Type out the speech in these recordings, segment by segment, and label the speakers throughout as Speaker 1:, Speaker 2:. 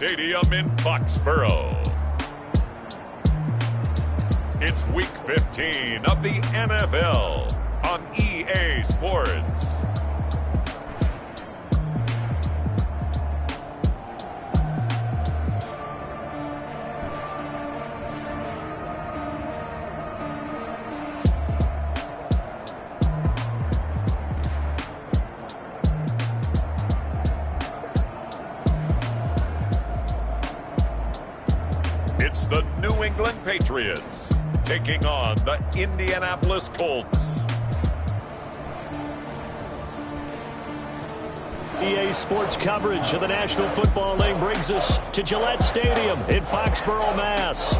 Speaker 1: Stadium in Foxborough. It's Week 15 of the NFL on EA Sports. It's the New England Patriots taking on the Indianapolis Colts.
Speaker 2: EA Sports coverage of the National Football League brings us to Gillette Stadium in Foxborough, Mass.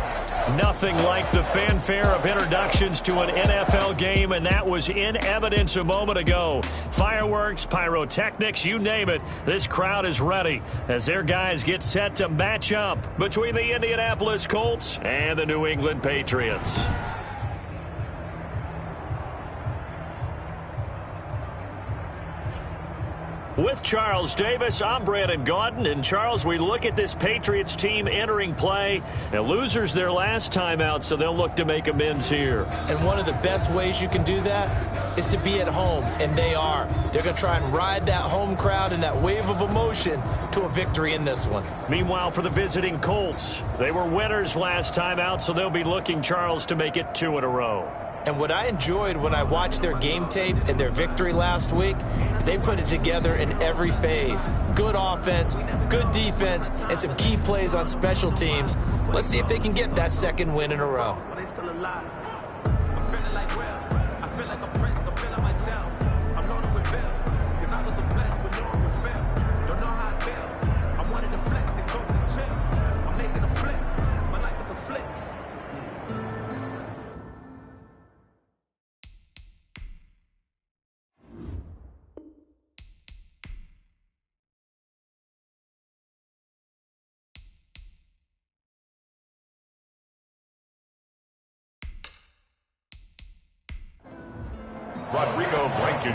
Speaker 2: Nothing like the fanfare of introductions to an NFL game, and that was in evidence a moment ago. Fireworks, pyrotechnics, you name it. This crowd is ready as their guys get set to match up between the Indianapolis Colts and the New England Patriots. With Charles Davis, I'm Brandon Gaudin. And Charles, we look at this Patriots team entering play. Now, losers their last time out, so they'll look to make amends here.
Speaker 3: And one of the best ways you can do that is to be at home, and they are. They're going to try and ride that home crowd and that wave of emotion to a victory in this one.
Speaker 2: Meanwhile, for the visiting Colts, they were winners last time out, so they'll be looking, Charles, to make it 2 in a row.
Speaker 3: And what I enjoyed when I watched their game tape and their victory last week is they put it together in every phase. Good offense, good defense, and some key plays on special teams. Let's see if they can get that second win in a row.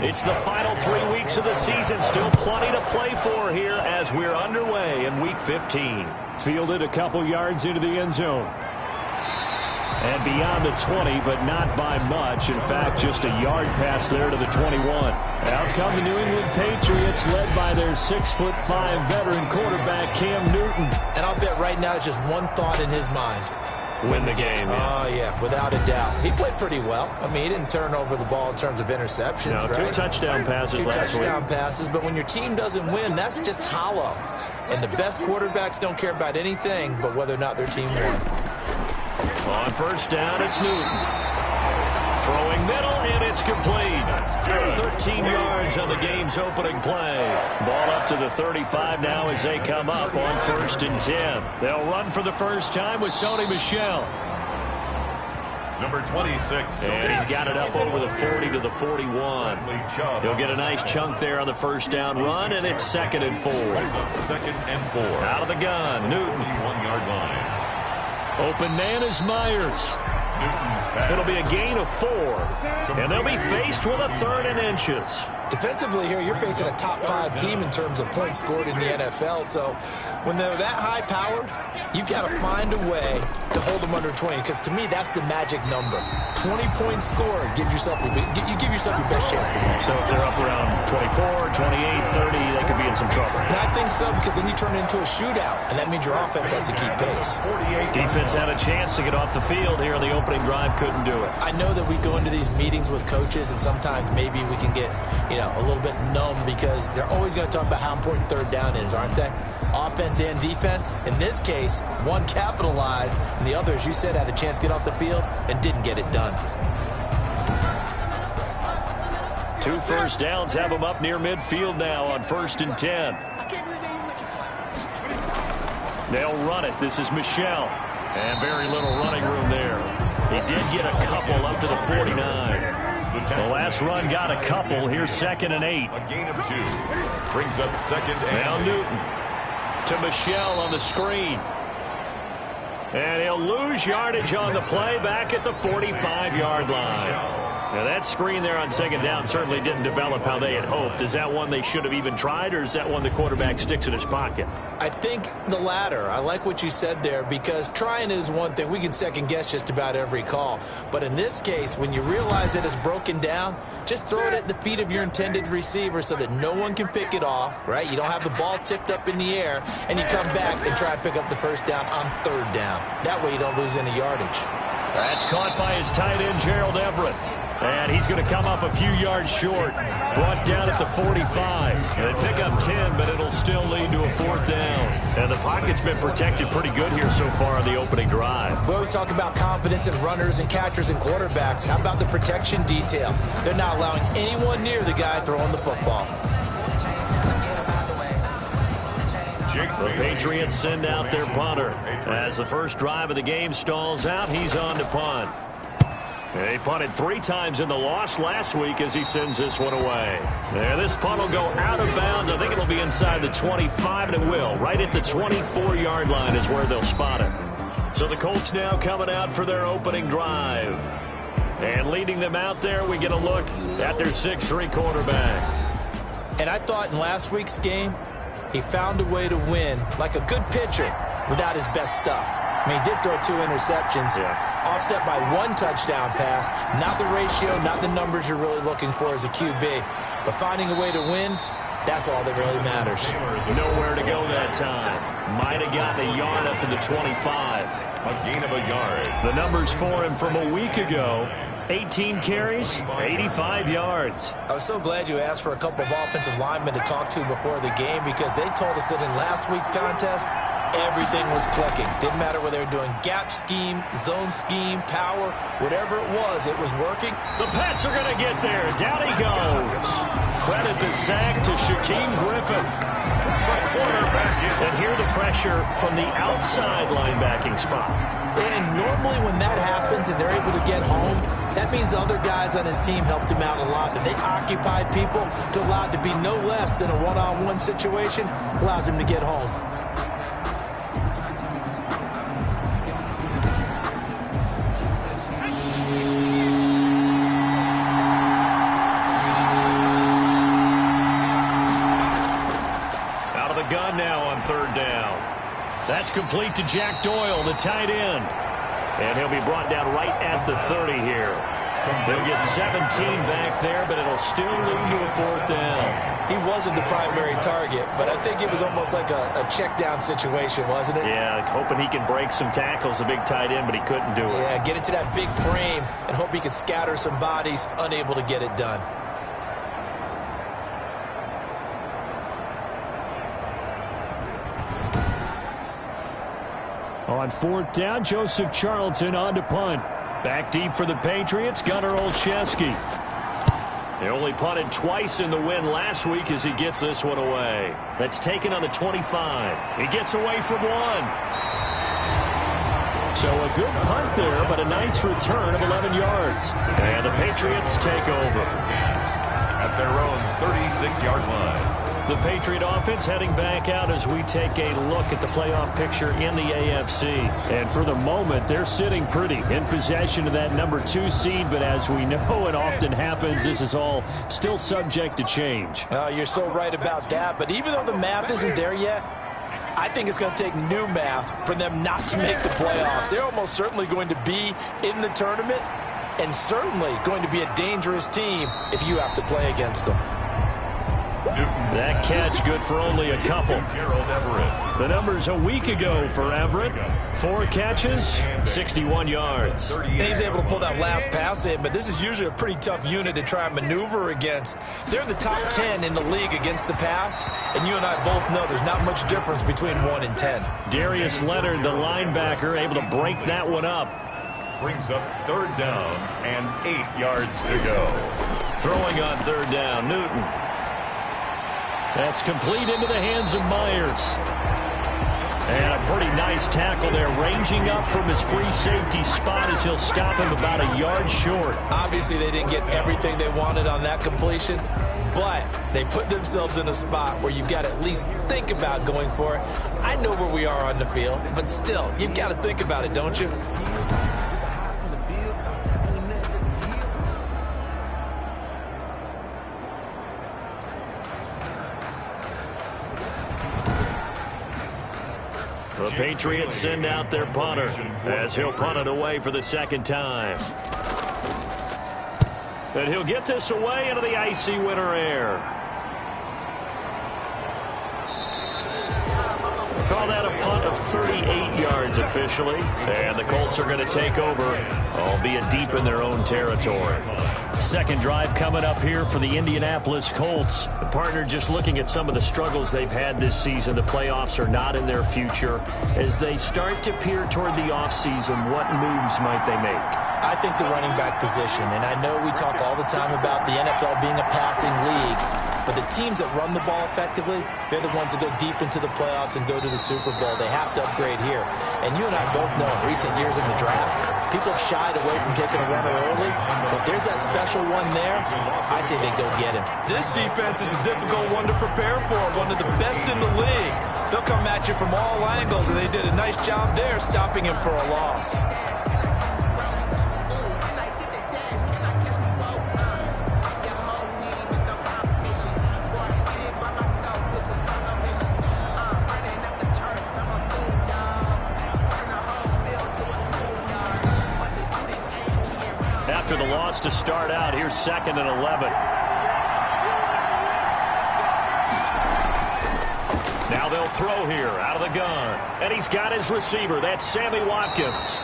Speaker 2: It's the final 3 weeks of the season. Still plenty to play for here as we're underway in Week 15. Fielded a couple yards into the end zone. And beyond the 20, but not by much. In fact, just a yard pass there to the 21. Out come the New England Patriots, led by their 6'5" veteran quarterback, Cam Newton.
Speaker 3: And I'll bet right now it's just one thought in his mind.
Speaker 2: Win the game.
Speaker 3: Oh, yeah, without a doubt. He played pretty well. I mean, he didn't turn over the ball in terms of interceptions, right?
Speaker 2: 2 touchdown passes last week.
Speaker 3: 2 touchdown passes, but when your team doesn't win, that's just hollow. And the best quarterbacks don't care about anything but whether or not their team won.
Speaker 2: On first down, it's Newton. Throwing middle, and it's complete. 13 yards on the game's opening play. Ball up to the 35 now as they come up on 1st and 10. They'll run for the first time with Sony Michel.
Speaker 1: Number 26.
Speaker 2: And he's got it up over the 40 to the 41. He'll get a nice chunk there on the first down run, and it's 2nd and 4.
Speaker 1: 2nd and 4.
Speaker 2: Out of the gun, Newton.
Speaker 1: 1-yard line.
Speaker 2: Open man is Myers. It'll be a gain of 4. And they'll be faced with a 3rd and inches.
Speaker 3: Defensively here, you're facing a top 5 team in terms of points scored in the NFL. So when they're that high-powered, you've got to find a way to hold them under 20. Because to me, that's the magic number. 20 points scored gives yourself your best chance to win.
Speaker 2: So if they're up around 24, 28, 30, they could be in some trouble.
Speaker 3: And I think so, because then you turn it into a shootout, and that means your offense has to keep pace.
Speaker 2: Defense had a chance to get off the field here on the opening drive, couldn't do it.
Speaker 3: I know that we go into these meetings with coaches, and sometimes maybe we can get, a little bit numb because they're always going to talk about how important 3rd down is, aren't they? Offense and defense. In this case, one capitalized, and the other, as you said, had a chance to get off the field and didn't get it done.
Speaker 2: 2 first downs have them up near midfield now on 1st and 10. They'll run it. This is Michel. And very little running room there. He did get a couple up to the 49. The last run got a couple. Here's 2nd and 8.
Speaker 1: A gain of 2. Brings up 2nd and
Speaker 2: now Newton to Michel on the screen. And he'll lose yardage on the play back at the 45-yard line. Now that screen there on second down certainly didn't develop how they had hoped. Is that one they should have even tried, or is that one the quarterback sticks in his pocket?
Speaker 3: I think the latter. I like what you said there, because trying it is one thing. We can second guess just about every call. But in this case, when you realize that it's broken down, just throw it at the feet of your intended receiver so that no one can pick it off, right? You don't have the ball tipped up in the air, and you come back and try to pick up the first down on third down. That way you don't lose any yardage.
Speaker 2: That's caught by his tight end, Gerald Everett. And he's going to come up a few yards short. Brought down at the 45. And they pick up 10, but it'll still lead to a fourth down. And the pocket's been protected pretty good here so far on the opening drive.
Speaker 3: We always talk about confidence in runners and catchers and quarterbacks. How about the protection detail? They're not allowing anyone near the guy throwing the football.
Speaker 2: The Patriots send out their punter. As the first drive of the game stalls out, he's on to punt. He punted 3 times in the loss last week as he sends this one away. There, this punt will go out of bounds. I think it'll be inside the 25, and it will. Right at the 24-yard line is where they'll spot it. So the Colts now coming out for their opening drive. And leading them out there, we get a look at their 6'3 quarterback.
Speaker 3: And I thought in last week's game, he found a way to win like a good pitcher without his best stuff. I mean, he did throw 2 interceptions, offset by 1 touchdown pass. Not the ratio, not the numbers you're really looking for as a QB. But finding a way to win, that's all that really matters.
Speaker 2: Nowhere to go that time. Might have gotten a yard up to the 25.
Speaker 1: A gain of a yard.
Speaker 2: The numbers for him from a week ago. 18 carries, 85 yards.
Speaker 3: I was so glad you asked for a couple of offensive linemen to talk to before the game, because they told us that in last week's contest, everything was clicking. Didn't matter whether they were doing gap scheme, zone scheme, power, whatever it was working.
Speaker 2: The Pats are going to get there. Down he goes. Credit the sack to Shaquem Griffin. And here the pressure from the outside linebacking spot.
Speaker 3: And normally when that happens and they're able to get home, that means the other guys on his team helped him out a lot. That they occupied people to allow it to be no less than a one-on-one situation, allows him to get home.
Speaker 2: Out of the gun now on third down. That's complete to Jack Doyle, the tight end. And he'll be brought down right at the 30 here. They'll get 17 back there, but it'll still lead to a fourth down.
Speaker 3: He wasn't the primary target, but I think it was almost like a check down situation, wasn't it?
Speaker 2: Yeah, hoping he can break some tackles, the big tight end, but he couldn't do it.
Speaker 3: Yeah, get into that big frame and hope he can scatter some bodies, unable to get it done.
Speaker 2: On fourth down, Joseph Charlton on to punt. Back deep for the Patriots, Gunnar Olszewski. They only punted twice in the win last week as he gets this one away. That's taken on the 25. He gets away from 1. So a good punt there, but a nice return of 11 yards. And the Patriots take over
Speaker 1: At their own 36-yard line.
Speaker 2: The Patriot offense heading back out as we take a look at the playoff picture in the AFC. And for the moment, they're sitting pretty in possession of that number 2 seed. But as we know it often happens, this is all still subject to change.
Speaker 3: You're so right about that. But even though the math isn't there yet, I think it's going to take new math for them not to make the playoffs. They're almost certainly going to be in the tournament, and certainly going to be a dangerous team if you have to play against them.
Speaker 2: That catch good for only a couple. The numbers a week ago for Everett. 4 catches, 61 yards.
Speaker 3: And he's able to pull that last pass in, but this is usually a pretty tough unit to try and maneuver against. They're in the top 10 in the league against the pass, and you and I both know there's not much difference between 1 and 10.
Speaker 2: Darius Leonard, the linebacker, able to break that one up.
Speaker 1: Brings up third down and 8 yards to go.
Speaker 2: Throwing on third down, Newton. That's complete into the hands of Myers. And a pretty nice tackle there, ranging up from his free safety spot as he'll stop him about a yard short.
Speaker 3: Obviously, they didn't get everything they wanted on that completion, but they put themselves in a spot where you've got to at least think about going for it. I know where we are on the field, but still, you've got to think about it, don't you?
Speaker 2: The Patriots send out their punter as he'll punt it away for the second time. And he'll get this away into the icy winter air. Call that a punt of 38 yards officially. And the Colts are going to take over, albeit deep in their own territory. Second drive coming up here for the Indianapolis Colts. The partner just looking at some of the struggles they've had this season. The playoffs are not in their future. As they start to peer toward the offseason, what moves might they make?
Speaker 3: I think the running back position, and I know we talk all the time about the NFL being a passing league, but the teams that run the ball effectively, they're the ones that go deep into the playoffs and go to the Super Bowl. They have to upgrade here. And you and I both know in recent years in the draft, people have shied away from taking a runner early, but there's that special one there. I say they go get him.
Speaker 4: This defense is a difficult one to prepare for, one of the best in the league. They'll come at you from all angles, and they did a nice job there stopping him for a loss.
Speaker 2: After the loss to start out, here's 2nd and 11. Now they'll throw here out of the gun. And he's got his receiver. That's Sammy Watkins.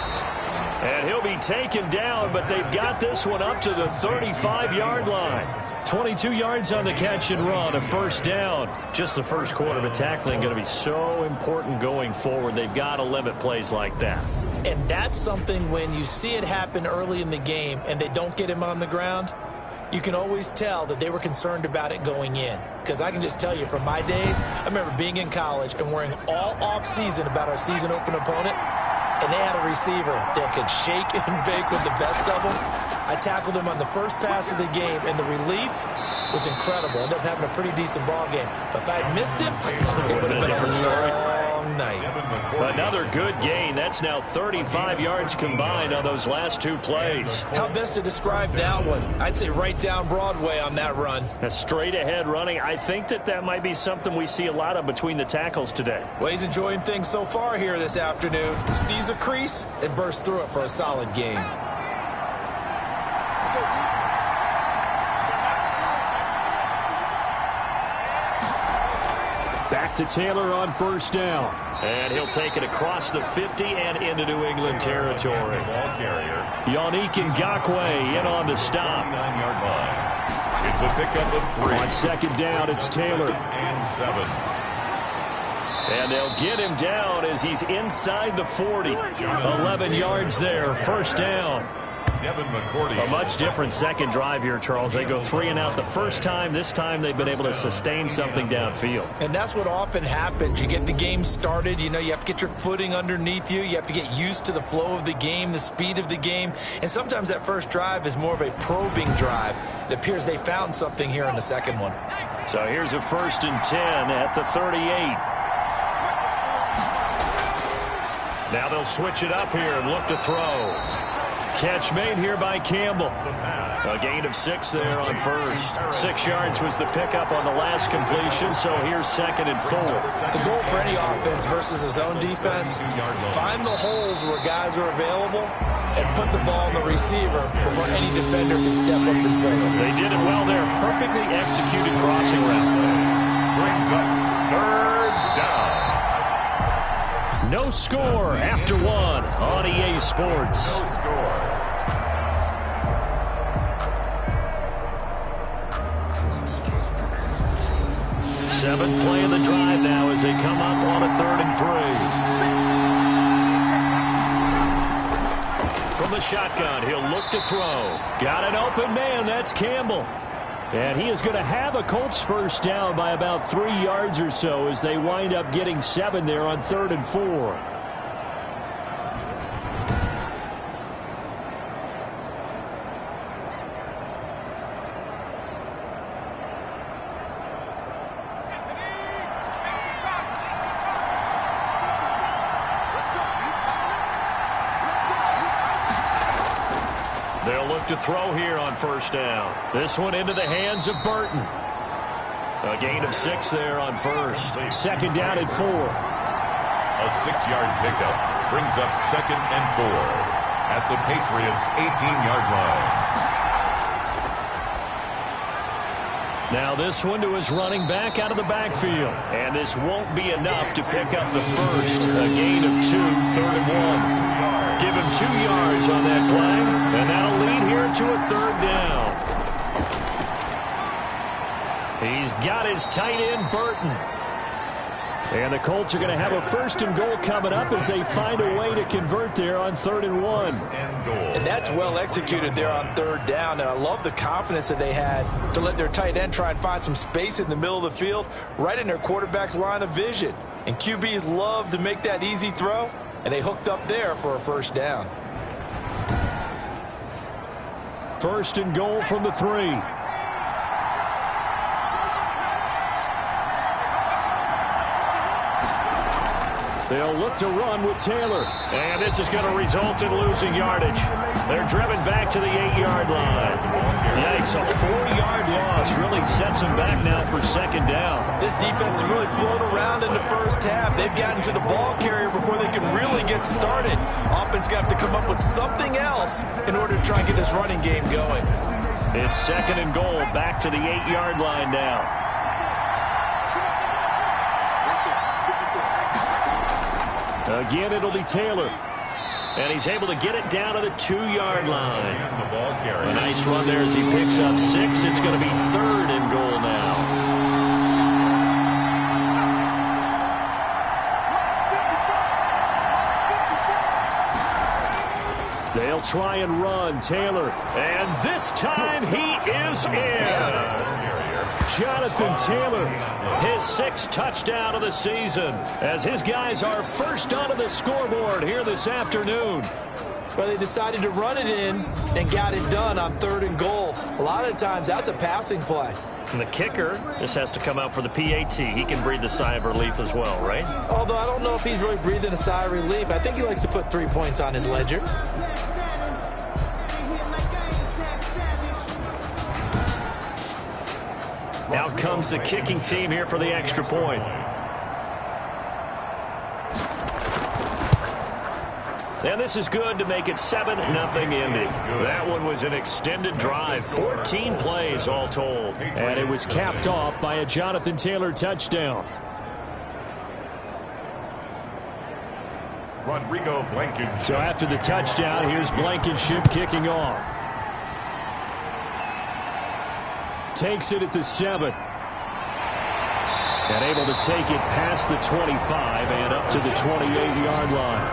Speaker 2: And he'll be taken down, but they've got this one up to the 35-yard line. 22 yards on the catch and run, a first down. Just the first quarter, but tackling going to be so important going forward. They've got to limit plays like that.
Speaker 3: And that's something when you see it happen early in the game and they don't get him on the ground, you can always tell that they were concerned about it going in. Because I can just tell you from my days, I remember being in college and worrying all off-season about our season open opponent, and they had a receiver that could shake and bake with the best of them. I tackled him on the first pass of the game, and the relief was incredible. Ended up having a pretty decent ball game. But if I had missed him, it would have been a different story. Night.
Speaker 2: Another good gain. That's now 35 yards combined on those last two plays.
Speaker 3: How best to describe that one? I'd say right down Broadway on that run.
Speaker 2: A straight ahead running. I think that might be something we see a lot of between the tackles today.
Speaker 3: Well, he's enjoying things so far here this afternoon. He sees a crease and bursts through it for a solid gain.
Speaker 2: Back to Taylor on first down. And he'll take it across the 50 and into New England territory. Yannick Ngakoue in on the stop.
Speaker 1: 9-yard line. It's a pickup of 3.
Speaker 2: On second down, it's Taylor.
Speaker 1: And 7.
Speaker 2: And they'll get him down as he's inside the 40. 11 yards there, first down. A much different second drive here, Charles. They go 3 and out the first time. This time they've been able to sustain something downfield.
Speaker 3: And that's what often happens. You get the game started. You know, you have to get your footing underneath you. You have to get used to the flow of the game, the speed of the game. And sometimes that first drive is more of a probing drive. It appears they found something here in the second one.
Speaker 2: So here's a 1st and 10 at the 38. Now they'll switch it up here and look to throw. Catch made here by Campbell. A gain of 6 there on first. 6 yards was the pickup on the last completion, so here's 2nd and 4.
Speaker 3: The goal for any offense versus his own defense, find the holes where guys are available and put the ball on the receiver before any defender can step up and fill it.
Speaker 2: They did it well there. Perfectly executed crossing route.
Speaker 1: Brings up 3rd down.
Speaker 2: No score after 1 on EA Sports.
Speaker 1: No score.
Speaker 2: Seventh play of the drive now as they come up on a 3rd and 3. From the shotgun, he'll look to throw. Got an open man. That's Campbell. And he is going to have a Colts first down by about 3 yards or so as they wind up getting 7 there on 3rd and 4. They'll look to throw here on first down. This one into the hands of Burton. A gain of 6 there on first. 2nd down at 4.
Speaker 1: A A 6-yard pickup brings up 2nd and 4 at the Patriots' 18-yard line.
Speaker 2: Now this one to his running back out of the backfield. And this won't be enough to pick up the first. A gain of 2, 3rd and 1. Give him 2 yards on that play. And now lead here to a 3rd down. He's got his tight end, Burton. And the Colts are going to have a 1st and goal coming up as they find a way to convert there on 3rd and 1.
Speaker 3: And that's well executed there on 3rd down. And I love the confidence that they had to let their tight end try and find some space in the middle of the field, right in their quarterback's line of vision. And QBs love to make that easy throw, and they hooked up there for a 1st down.
Speaker 2: 1st and goal from the 3. They'll look to run with Taylor. And this is going to result in losing yardage. They're driven back to the 8-yard line. Yikes, a 4-yard loss really sets them back now for 2nd down.
Speaker 3: This defense has really flown around in the first half. They've gotten to the ball carrier before they can really get started. Offense got to come up with something else in order to try and get this running game going.
Speaker 2: It's 2nd and goal, back to the 8-yard line now. Again, it'll be Taylor. And he's able to get it down to the 2-yard line. A nice run there as he picks up 6. It's going to be 3rd and goal now. They'll try and run. Taylor. And this time he is in. Yes. Jonathan Taylor, his 6th touchdown of the season, as his guys are first onto the scoreboard here this afternoon.
Speaker 3: Well, they decided to run it in and got it done on 3rd and goal. A lot of times that's a passing play.
Speaker 2: And the kicker just has to come out for the PAT. He can breathe a sigh of relief as well, right?
Speaker 3: Although I don't know if he's really breathing a sigh of relief. I think he likes to put 3 points on his ledger.
Speaker 2: Out comes the kicking team here for the extra point. And this is good to make it 7-0 Indy. That one was an extended drive, 14 plays all told. And it was capped off by a Jonathan Taylor touchdown.
Speaker 1: Rodrigo Blankenship.
Speaker 2: So after the touchdown, here's Blankenship kicking off. Takes it at the 7. And able to take it past the 25 and up to the 28-yard line.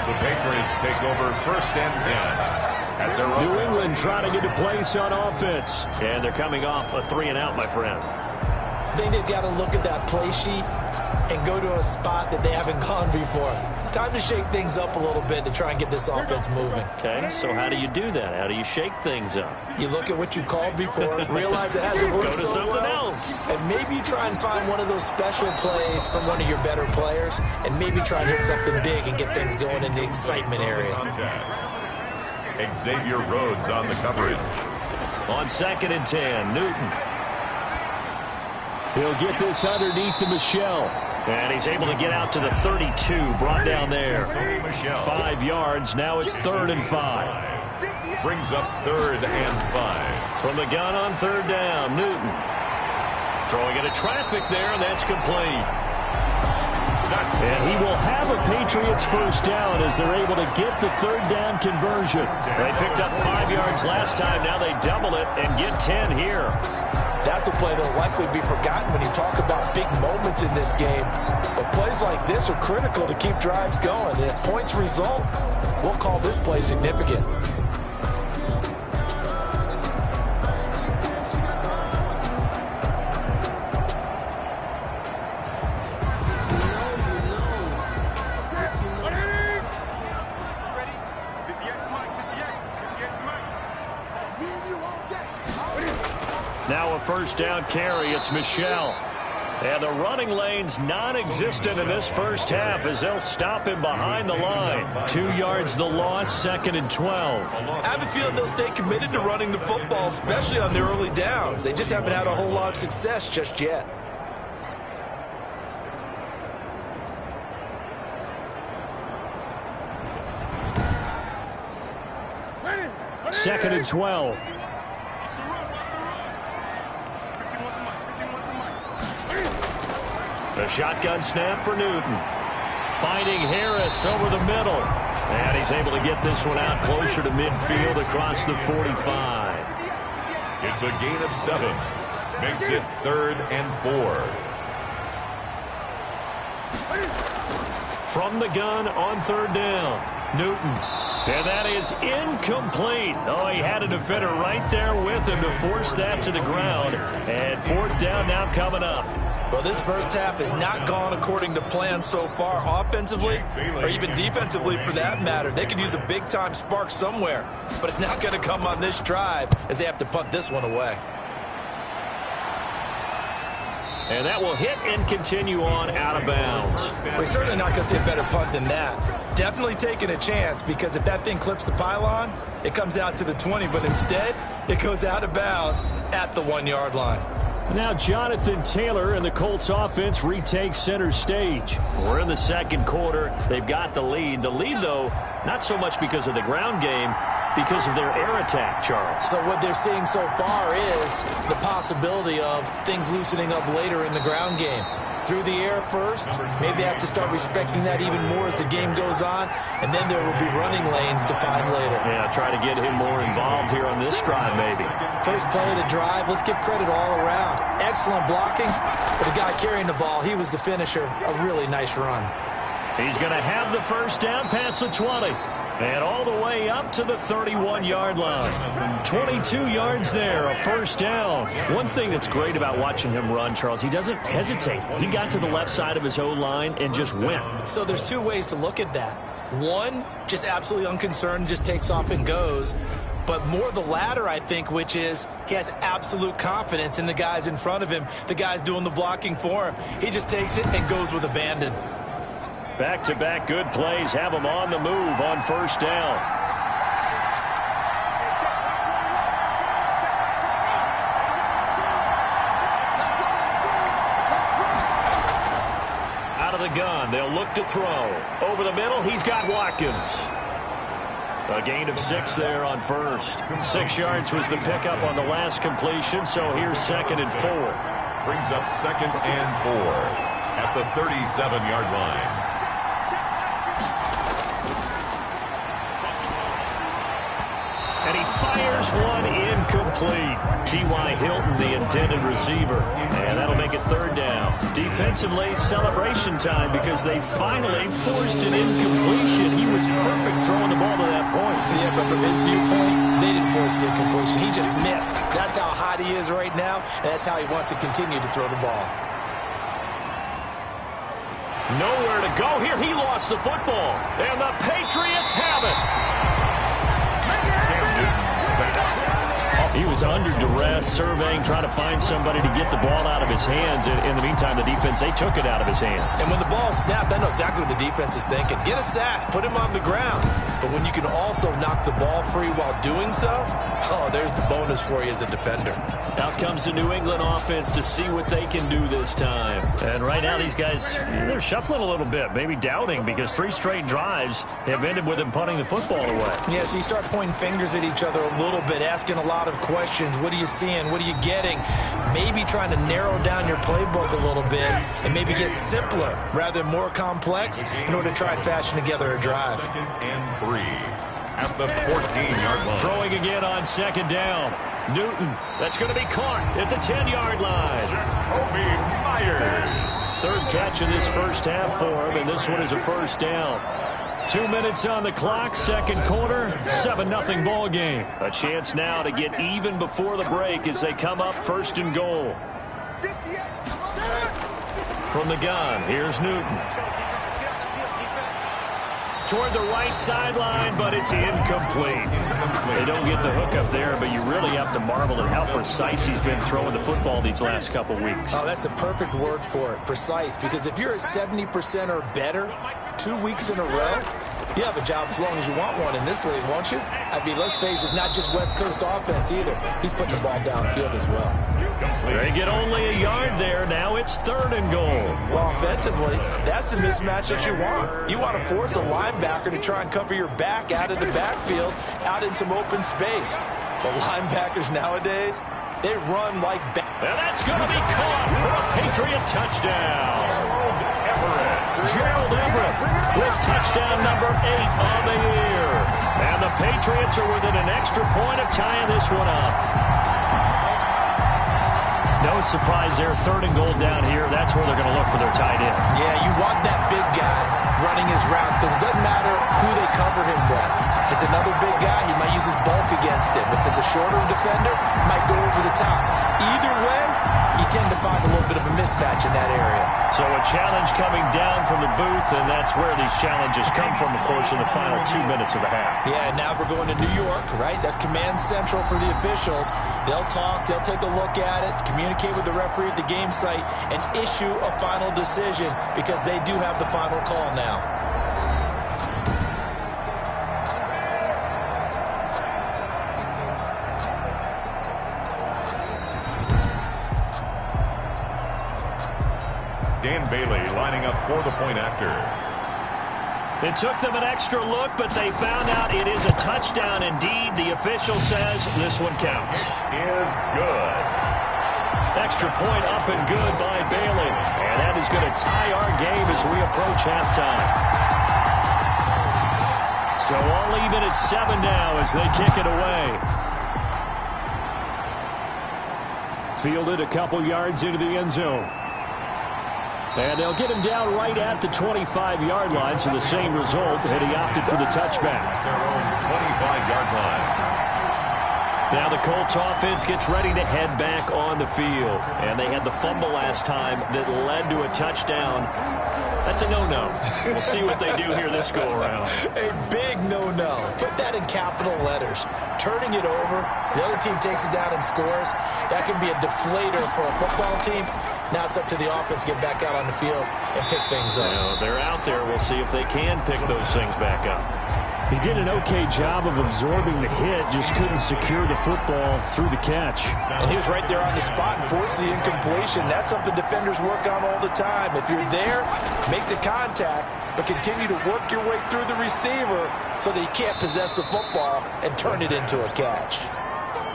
Speaker 1: The Patriots take over 1st and 10. At their
Speaker 2: New England trying to get a place on offense. And they're coming off a 3-and-out, my friend.
Speaker 3: I think they've got to look at that play sheet and go to a spot that they haven't gone before. Time to shake things up a little bit to try and get this offense moving.
Speaker 2: Okay, so how do you do that? How do you shake things up?
Speaker 3: You look at what you called before, realize it hasn't worked
Speaker 2: Go to
Speaker 3: so
Speaker 2: something
Speaker 3: well,
Speaker 2: else.
Speaker 3: and maybe try and find one of those special plays from one of your better players, and maybe try and hit something big and get things going in the excitement area.
Speaker 1: Xavier Rhodes on the coverage.
Speaker 2: On 2nd and 10, Newton. He'll get this underneath to Michelle. And he's able to get out to the 32, brought down there. 5 yards, now it's 3rd and 5.
Speaker 1: Brings up 3rd and 5.
Speaker 2: From the gun on 3rd down, Newton. Throwing into traffic there, and that's complete. And he will have a Patriots 1st down as they're able to get the 3rd down conversion. They picked up 5 yards last time, now they double it and get 10 here.
Speaker 3: That's a play that will likely be forgotten when you talk about big moments in this game. But plays like this are critical to keep drives going. And if points result, we'll call this play significant.
Speaker 2: Now a 1st down carry. It's Michelle. And the running lane's non-existent in this 1st half as they'll stop him behind the line. 2 yards the loss, 2nd and 12.
Speaker 3: I have a feeling they'll stay committed to running the football, especially on their early downs. They just haven't had a whole lot of success just yet.
Speaker 2: 2nd and 12. The shotgun snap for Newton. Finding Harris over the middle. And he's able to get this one out closer to midfield across the 45.
Speaker 1: It's a gain of 7. Makes it 3rd and 4.
Speaker 2: From the gun on 3rd down. Newton. And that is incomplete. Oh, he had a defender right there with him to force that to the ground. And 4th down now coming up.
Speaker 3: Well, this first half has not gone according to plan so far, offensively or even defensively for that matter. They could use a big-time spark somewhere, but it's not going to come on this drive as they have to punt this one away.
Speaker 2: And that will hit and continue on out of bounds.
Speaker 3: We're certainly not going to see a better punt than that. Definitely taking a chance, because if that thing clips the pylon, it comes out to the 20, but instead it goes out of bounds at the 1-yard line.
Speaker 2: Now Jonathan Taylor and the Colts offense retakes center stage. We're in the 2nd quarter. They've got the lead. The lead, though, not so much because of the ground game, because of their air attack, Charles.
Speaker 3: So what they're seeing so far is the possibility of things loosening up later in the ground game. Through the air first, maybe they have to start respecting that even more as the game goes on, and then there will be running lanes to find later.
Speaker 2: Yeah, try to get him more involved here on this drive, maybe.
Speaker 3: First play of the drive, let's give credit all around. Excellent blocking, but the guy carrying the ball, he was the finisher. A really nice run.
Speaker 2: He's going to have the first down past the 20. And all the way up to the 31-yard line. 22 yards there, a first down. One thing that's great about watching him run, Charles, he doesn't hesitate. He got to the left side of his O-line and just went.
Speaker 3: So there's 2 ways to look at that. One, just absolutely unconcerned, just takes off and goes. But more the latter, I think, which is he has absolute confidence in the guys in front of him, the guys doing the blocking for him. He just takes it and goes with abandon.
Speaker 2: Back-to-back good plays have him on the move on first down. Out of the gun, they'll look to throw. Over the middle, he's got Watkins. A gain of 6 there on first. 6 yards was the pickup on the last completion, so here's 2nd and 4.
Speaker 1: Brings up 2nd and 4 at the 37-yard line.
Speaker 2: And he fires one incomplete. T.Y. Hilton, the intended receiver. And that'll make it 3rd down. Defensively, celebration time because they finally forced an incompletion. He was perfect throwing the ball to that point.
Speaker 3: Yeah, but from his viewpoint, they didn't force the incompletion. He just missed. That's how hot he is right now, and that's how he wants to continue to throw the ball.
Speaker 2: Nowhere to go here. He lost the football. And the Patriots have it. He was under duress, surveying, trying to find somebody to get the ball out of his hands. In the meantime, the defense, they took it out of his hands.
Speaker 3: And when the ball snapped, I know exactly what the defense is thinking. Get a sack, put him on the ground. But when you can also knock the ball free while doing so, oh, there's the bonus for you as a defender.
Speaker 2: Out comes the New England offense to see what they can do this time. And right now, these guys, they're shuffling a little bit, maybe doubting, because 3 straight drives have ended with them punting the football away.
Speaker 3: Yeah, so you start pointing fingers at each other a little bit, asking a lot of questions. What are you seeing? What are you getting? Maybe trying to narrow down your playbook a little bit and maybe get simpler rather than more complex in order to try and fashion together a drive.
Speaker 1: 2nd and 3 at the 14-yard line.
Speaker 2: Throwing again on 2nd down. Newton, that's going to be caught at the 10-yard line.
Speaker 1: Jacoby Myers.
Speaker 2: 3rd catch of this first half for him, and this one is a first down. 2 minutes on the clock, 2nd quarter, 7-0 ball game. A chance now to get even before the break as they come up 1st and goal. From the gun, here's Newton. Toward the right sideline, but it's incomplete. They don't get the hook up there, but you really have to marvel at how precise he's been throwing the football these last couple weeks.
Speaker 3: Oh, that's the perfect word for it, precise, because if you're at 70% or better 2 weeks in a row, you have a job as long as you want one in this league, won't you? I mean, let's face it, it's not just West Coast offense either. He's putting the ball downfield as well.
Speaker 2: They get only a yard there. Now it's 3rd and goal.
Speaker 3: Well, offensively, that's the mismatch that you want. You want to force a linebacker to try and cover your back out of the backfield, out in some open space. The linebackers nowadays, they run like
Speaker 2: and that's going to be caught for a Patriot touchdown. Gerald Everett with touchdown number 8 on the year. And the Patriots are within an extra point of tying this one up. No surprise there, 3rd and goal down here. That's where they're going to look for their tight end.
Speaker 3: Yeah, you want that big guy running his routes because it doesn't matter who they cover him with. If it's another big guy, he might use his bulk against him. If it's a shorter defender, he might go over the top. Either way, you tend to find a little bit of a mismatch in that area.
Speaker 2: So a challenge coming down from the booth, and that's where these challenges come from, of course, in the final 2 minutes of the half.
Speaker 3: Yeah, now we're going to New York, right? That's command central for the officials. They'll talk, they'll take a look at it, communicate with the referee at the game site, and issue a final decision because they do have the final call now.
Speaker 1: Dan Bailey lining up for the point after.
Speaker 2: It took them an extra look, but they found out it is a touchdown indeed. The official says this one counts.
Speaker 1: Is good.
Speaker 2: Extra point up and good by Bailey. And that is going to tie our game as we approach halftime. So all even at 7 now as they kick it away. Fielded a couple yards into the end zone. And they'll get him down right at the 25-yard line, so the same result, and he opted for the touchback.
Speaker 1: Their own 25-yard line.
Speaker 2: Now the Colts offense gets ready to head back on the field. And they had the fumble last time that led to a touchdown. That's a no-no. We'll see what they do here this go-around.
Speaker 3: A big no-no. Put that in capital letters. Turning it over, the other team takes it down and scores. That can be a deflator for a football team. Now it's up to the offense to get back out on the field and pick things up.
Speaker 2: They're out there. We'll see if they can pick those things back up.
Speaker 5: He did an okay job of absorbing the hit, just couldn't secure the football through the catch.
Speaker 3: And he was right there on the spot and forced the incompletion. That's something defenders work on all the time. If you're there, make the contact, but continue to work your way through the receiver so that he can't possess the football and turn it into a catch.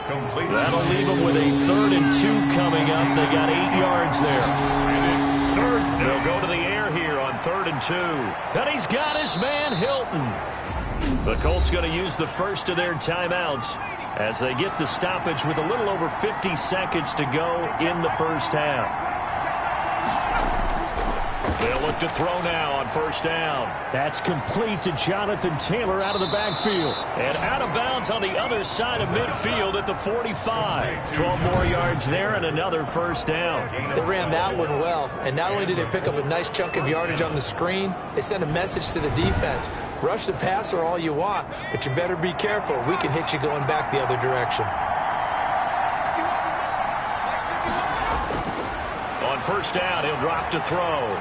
Speaker 2: That'll leave them with a 3rd and 2 coming up. They got 8 yards there.
Speaker 1: And it's 3rd.
Speaker 2: They'll go to the air here on 3rd and 2. And he's got his man, Hilton. The Colts going to use the first of their timeouts as they get the stoppage with a little over 50 seconds to go in the first half. They'll look to throw now on 1st down.
Speaker 5: That's complete to Jonathan Taylor out of the backfield.
Speaker 2: And out of bounds on the other side of midfield at the 45. 12 more yards there and another 1st down.
Speaker 3: They ran that one well, and not only did they pick up a nice chunk of yardage on the screen, they sent a message to the defense. Rush the passer all you want, but you better be careful. We can hit you going back the other direction.
Speaker 2: On 1st down, he'll drop to throw.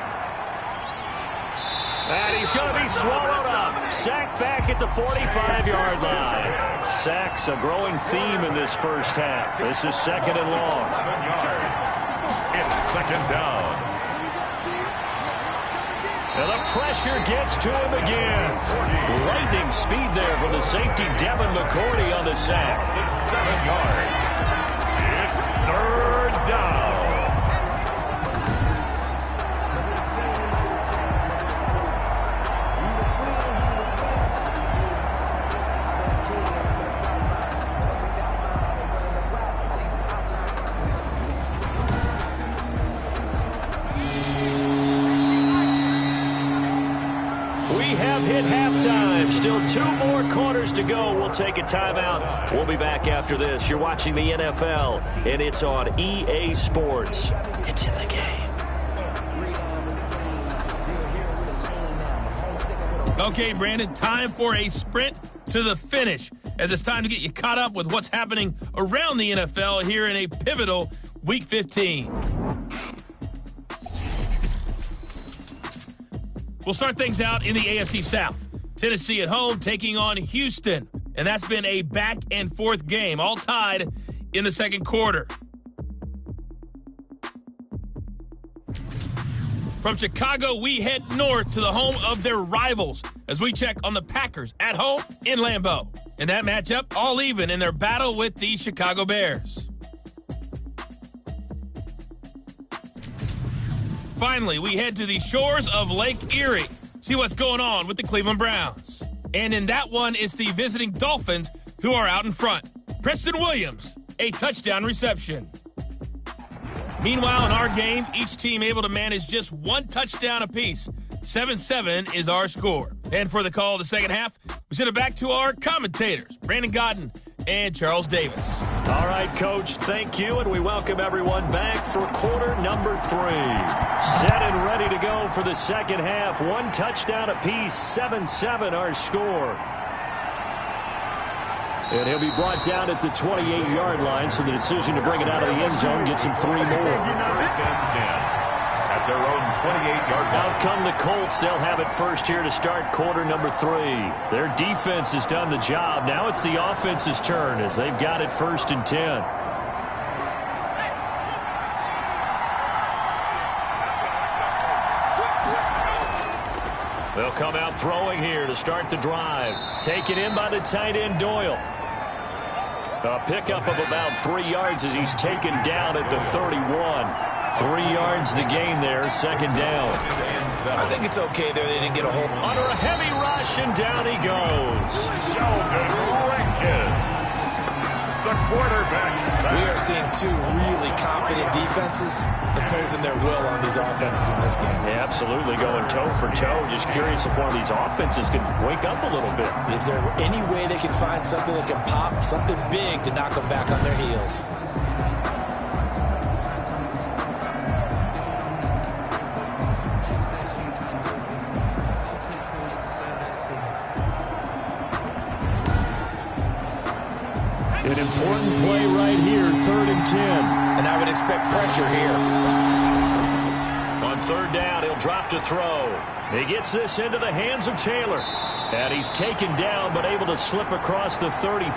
Speaker 2: And he's going to be swallowed up. Sacked back at the 45-yard line. Sacks a growing theme in this first half. This is 2nd and long.
Speaker 1: 11 yards. It's 2nd down.
Speaker 2: And the pressure gets to him again. Lightning speed there from the safety, Devin McCourty on the sack.
Speaker 1: 7 yards. It's 3rd down.
Speaker 2: Hit halftime. Still 2 more quarters to go. We'll take a timeout. We'll be back after this. You're watching the NFL, and it's on EA Sports. It's in the game.
Speaker 6: Okay, Brandon, time for a sprint to the finish, as it's time to get you caught up with what's happening around the NFL here in a pivotal Week 15. We'll start things out in the AFC South. Tennessee at home taking on Houston. And that's been a back-and-forth game, all tied in the second quarter. From Chicago, we head north to the home of their rivals as we check on the Packers at home in Lambeau. In that matchup, all even in their battle with the Chicago Bears. Finally, we head to the shores of Lake Erie. See what's going on with the Cleveland Browns. And in that one, it's the visiting Dolphins who are out in front. Preston Williams, a touchdown reception. Meanwhile, in our game, each team able to manage just one touchdown apiece. 7-7 is our score. And for the call of the second half, we send it back to our commentators, Brandon Godden and Charles Davis.
Speaker 2: All right, Coach, thank you, and we welcome everyone back for quarter number 3. Set and ready to go for the second half. One touchdown apiece, 7-7 our score. And he'll be brought down at the 28-yard line, so the decision to bring it out of the end zone gets him 3 more.
Speaker 1: First and 10 at their own 28-yard line.
Speaker 2: Out come the Colts. They'll have it first here to start quarter number 3. Their defense has done the job. Now it's the offense's turn as they've got it first and 10. They'll come out throwing here to start the drive. Taken in by the tight end Doyle. A pickup of about 3 yards as he's taken down at the 31. 3 yards the gain there, second down.
Speaker 4: I think it's okay there. They didn't get a hold.
Speaker 2: Under a heavy rush, and down he goes.
Speaker 1: Sheldon Rankins, the quarterback.
Speaker 4: We are seeing two really confident defenses imposing their will on these offenses in this game.
Speaker 2: Yeah, absolutely, going toe for toe. Just curious if one of these offenses can wake up a little bit.
Speaker 4: Is there any way they can find something that can pop, something big to knock them back on their heels?
Speaker 5: An important play right here, 3rd and 10.
Speaker 4: And I would expect pressure here.
Speaker 2: On third down, he'll drop to throw. He gets this into the hands of Taylor. And he's taken down, but able to slip across the 35.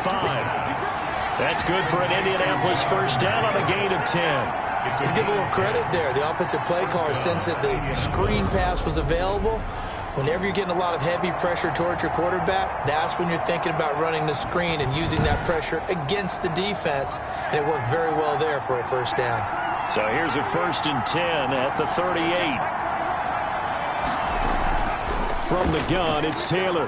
Speaker 2: That's good for an Indianapolis first down on a gain of 10.
Speaker 4: Let's give a little credit there. The offensive play caller sensed that the screen pass was available. Whenever you're getting a lot of heavy pressure towards your quarterback, that's when you're thinking about running the screen and using that pressure against the defense. And it worked very well there for a first down.
Speaker 2: So here's a 1st and 10 at the 38.
Speaker 5: From the gun, it's Taylor.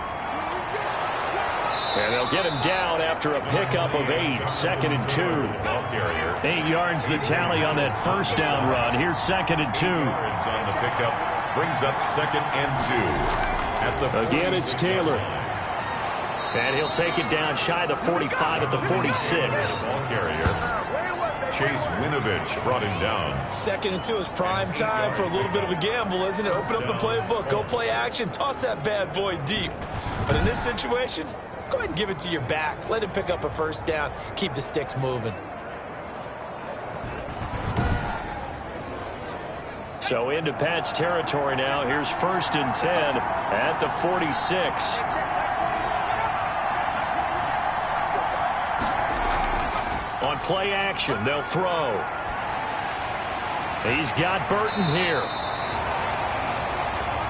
Speaker 2: And they'll get him down after a pickup of 8, 2nd and 2. 8 yards the tally on that first down run. Here's 2nd and 2.
Speaker 1: Yards on the pickup brings up 2nd and 2.
Speaker 5: Again, it's Taylor.
Speaker 2: And he'll take it down shy of the 45 at the 46.
Speaker 1: Ball carrier. Chase Winovich brought him down.
Speaker 4: 2nd and 2 is prime time for a little bit of a gamble, isn't it? Open up the playbook, go play action, toss that bad boy deep. But in this situation, go ahead and give it to your back. Let him pick up a first down. Keep the sticks moving.
Speaker 2: So into Pat's territory now. Here's 1st and 10 at the 46. On play action, they'll throw. He's got Burton here.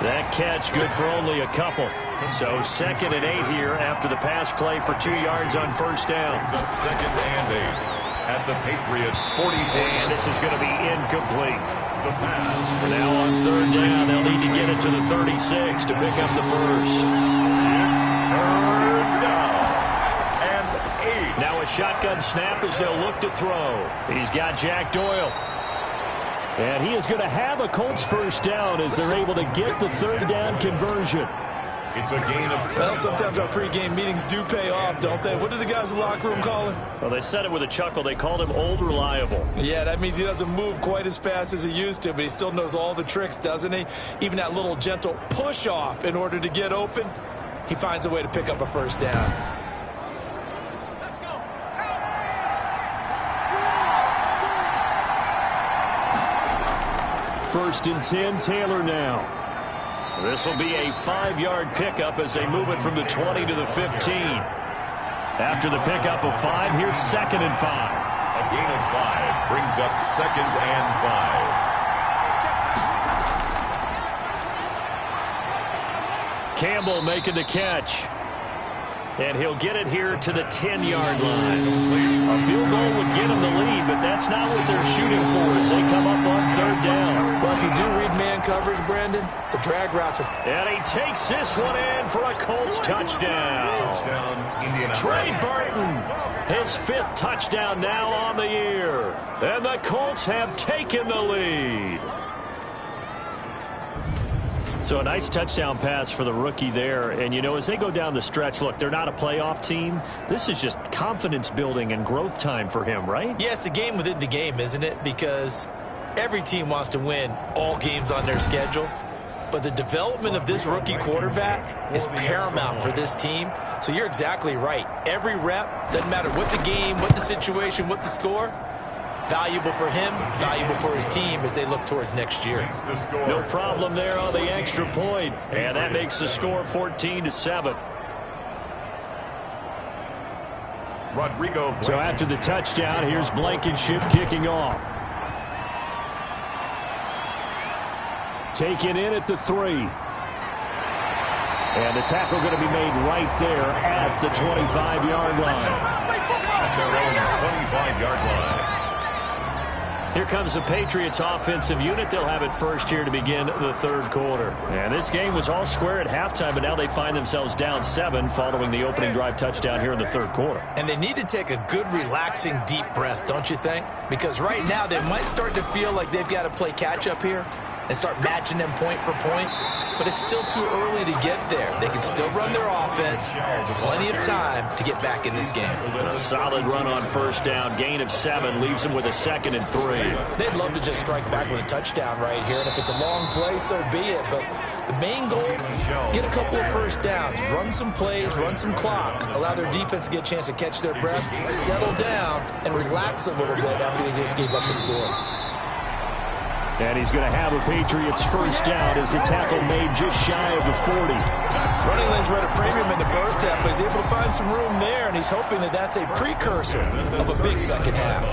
Speaker 2: That catch good for only a couple. So 2nd and 8 here after the pass play for 2 yards on first down.
Speaker 1: 2nd and 8 at the Patriots 44.
Speaker 2: And this is going to be incomplete.
Speaker 1: The pass.
Speaker 2: Now on third down, they'll need to get it to the 36 to pick up the first.
Speaker 1: Third down and 8.
Speaker 2: Now a shotgun snap as they'll look to throw. He's got Jack Doyle. And he is going to have a Colts first down as they're able to get the third down conversion.
Speaker 1: It's a gain of 10.
Speaker 4: Well, sometimes our pregame meetings do pay off, don't they? What do the guys in the locker room call him?
Speaker 2: Well, they said it with a chuckle. They called him Old Reliable.
Speaker 4: Yeah, that means he doesn't move quite as fast as he used to, but he still knows all the tricks, doesn't he? Even that little gentle push-off in order to get open, he finds a way to pick up a first down.
Speaker 5: First and 10, Taylor now.
Speaker 2: This will be a 5-yard pickup as they move it from the 20 to the 15. After the pickup of 5, here's 2nd and 5.
Speaker 1: A gain of 5 brings up 2nd and
Speaker 2: Campbell making the catch. And he'll get it here to the 10-yard line. A field goal would get him the lead, but that's not what they're shooting for as they come up on third down.
Speaker 4: Well, if you do read man coverage, Brandon, the drag routes are...
Speaker 2: And he takes this one in for a Colts touchdown. Trey Burton, his 5th touchdown now on the year. And the Colts have taken the lead. So a nice touchdown pass for the rookie there. And, you know, as they go down the stretch, look, they're not a playoff team. This is just confidence building and growth time for him, right?
Speaker 4: Yeah, it's a game within the game, isn't it? Because every team wants to win all games on their schedule. But the development of this rookie quarterback is paramount for this team. So you're exactly right. Every rep, doesn't matter what the game, what the situation, what the score, valuable for him, valuable for his team as they look towards next year.
Speaker 2: No problem there on the extra point. And that makes the score 14-7. So after the touchdown, here's Blankenship kicking off. Taken in at the 3. And the tackle going to be made right there at the 25-yard line.
Speaker 1: At their own 25-yard line.
Speaker 2: Here comes the Patriots offensive unit. They'll have it first here to begin the third quarter. And this game was all square at halftime, but now they find themselves down 7 following the opening drive touchdown here in the third quarter.
Speaker 4: And they need to take a good, relaxing, deep breath, don't you think? Because right now they might start to feel like they've got to play catch-up here and start matching them point for point. But it's still too early to get there. They can still run their offense. Plenty of time to get back in this game.
Speaker 2: A solid run on first down. Gain of 7 leaves them with a 2nd and 3.
Speaker 4: They'd love to just strike back with a touchdown right here. And if it's a long play, so be it. But the main goal, get a couple of first downs. Run some plays, run some clock. Allow their defense to get a chance to catch their breath, settle down, and relax a little bit after they just gave up the score.
Speaker 2: And he's going to have a Patriots first down as the tackle made just shy of the 40.
Speaker 4: Running lanes were at a premium in the first half, but he's able to find some room there, and he's hoping that that's a precursor of a big second half.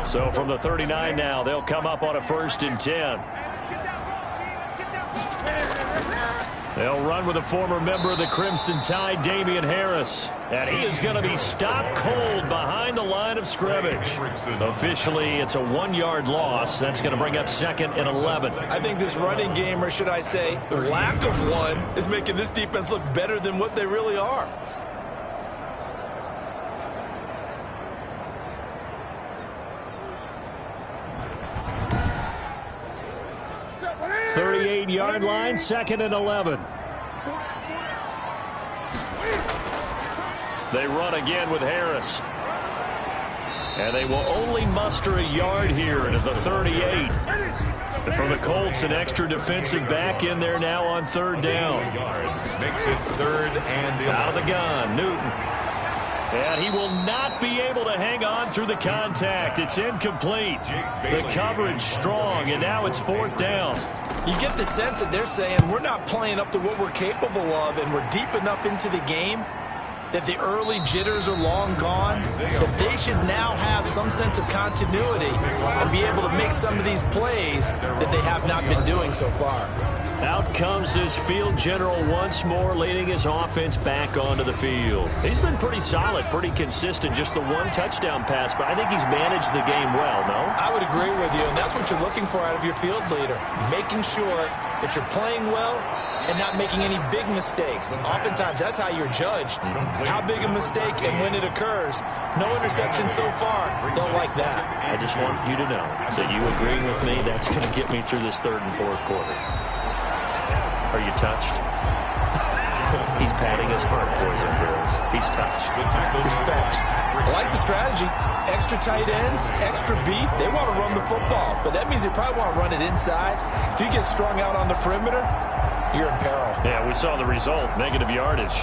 Speaker 2: So from the 39 now, they'll come up on a 1st and 10. They'll run with a former member of the Crimson Tide, Damian Harris. And he is going to be stopped cold behind the line of scrimmage. Officially, it's a 1-yard loss. That's going to bring up 2nd and 11.
Speaker 4: I think this running game, or should I say, lack of one, is making this defense look better than what they really are.
Speaker 2: 38-yard line, 2nd and 11. They run again with Harris. And they will only muster a yard here to the 38. And for the Colts, an extra defensive back in there now on 3rd down.
Speaker 1: Makes it 3rd and 11.
Speaker 2: Out of the gun, Newton. And he will not be able to hang on through the contact. It's incomplete. The coverage strong, and now it's 4th down.
Speaker 4: You get the sense that they're saying we're not playing up to what we're capable of, and we're deep enough into the game that the early jitters are long gone, that they should now have some sense of continuity and be able to make some of these plays that they have not been doing so far.
Speaker 2: Out comes this field general once more, leading his offense back onto the field. He's been pretty solid, pretty consistent, just the 1 touchdown pass, but I think he's managed the game well, no?
Speaker 4: I would agree with you, and that's what you're looking for out of your field leader, making sure that you're playing well and not making any big mistakes. Oftentimes, that's how you're judged. How big a mistake and when it occurs. No interception so far. Don't like that.
Speaker 2: I just want you to know that you agreeing with me, that's going to get me through this 3rd and 4th quarter. Are you touched? He's patting his heart, boys and girls. He's touched.
Speaker 4: Respect. I like the strategy. Extra tight ends, extra beef. They want to run the football, but that means they probably want to run it inside. If you get strung out on the perimeter, you're in peril.
Speaker 2: Yeah, we saw the result, negative yardage.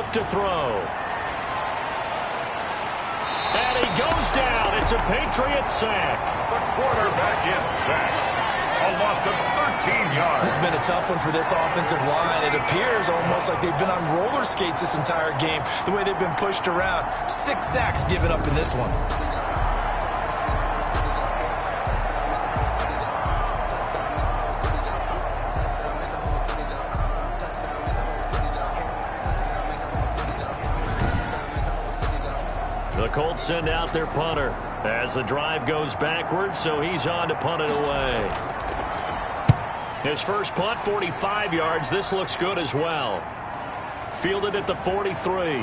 Speaker 2: up to throw. And he goes down. It's a Patriots sack.
Speaker 1: The quarterback is sacked. A loss of 13 yards.
Speaker 4: This has been a tough one for this offensive line. It appears almost like they've been on roller skates this entire game, the way they've been pushed around. 6 sacks given up in this one.
Speaker 2: The Colts send out their punter as the drive goes backwards, so he's on to punt it away. His first punt, 45 yards. This looks good as well. Fielded at the 43.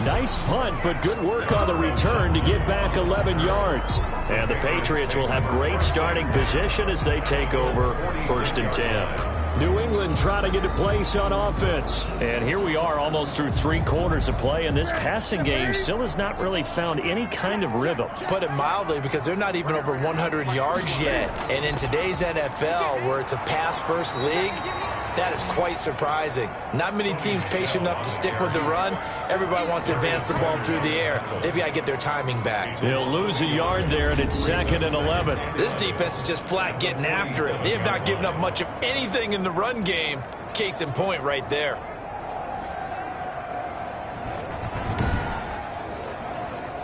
Speaker 5: Nice punt, but good work on the return to get back 11 yards.
Speaker 2: And the Patriots will have great starting position as they take over 1st and 10.
Speaker 5: New England trying to get a place on offense.
Speaker 2: And here we are almost through 3 quarters of play, and this passing game still has not really found any kind of rhythm.
Speaker 4: Put it mildly, because they're not even over 100 yards yet. And in today's NFL, where it's a pass-first league, that is quite surprising. Not many teams patient enough to stick with the run. Everybody wants to advance the ball through the air. They've got to get their timing back.
Speaker 2: He'll lose a yard there, and it's 2nd and 11.
Speaker 4: This defense is just flat getting after it. They have not given up much of anything in the run game. Case in point right there.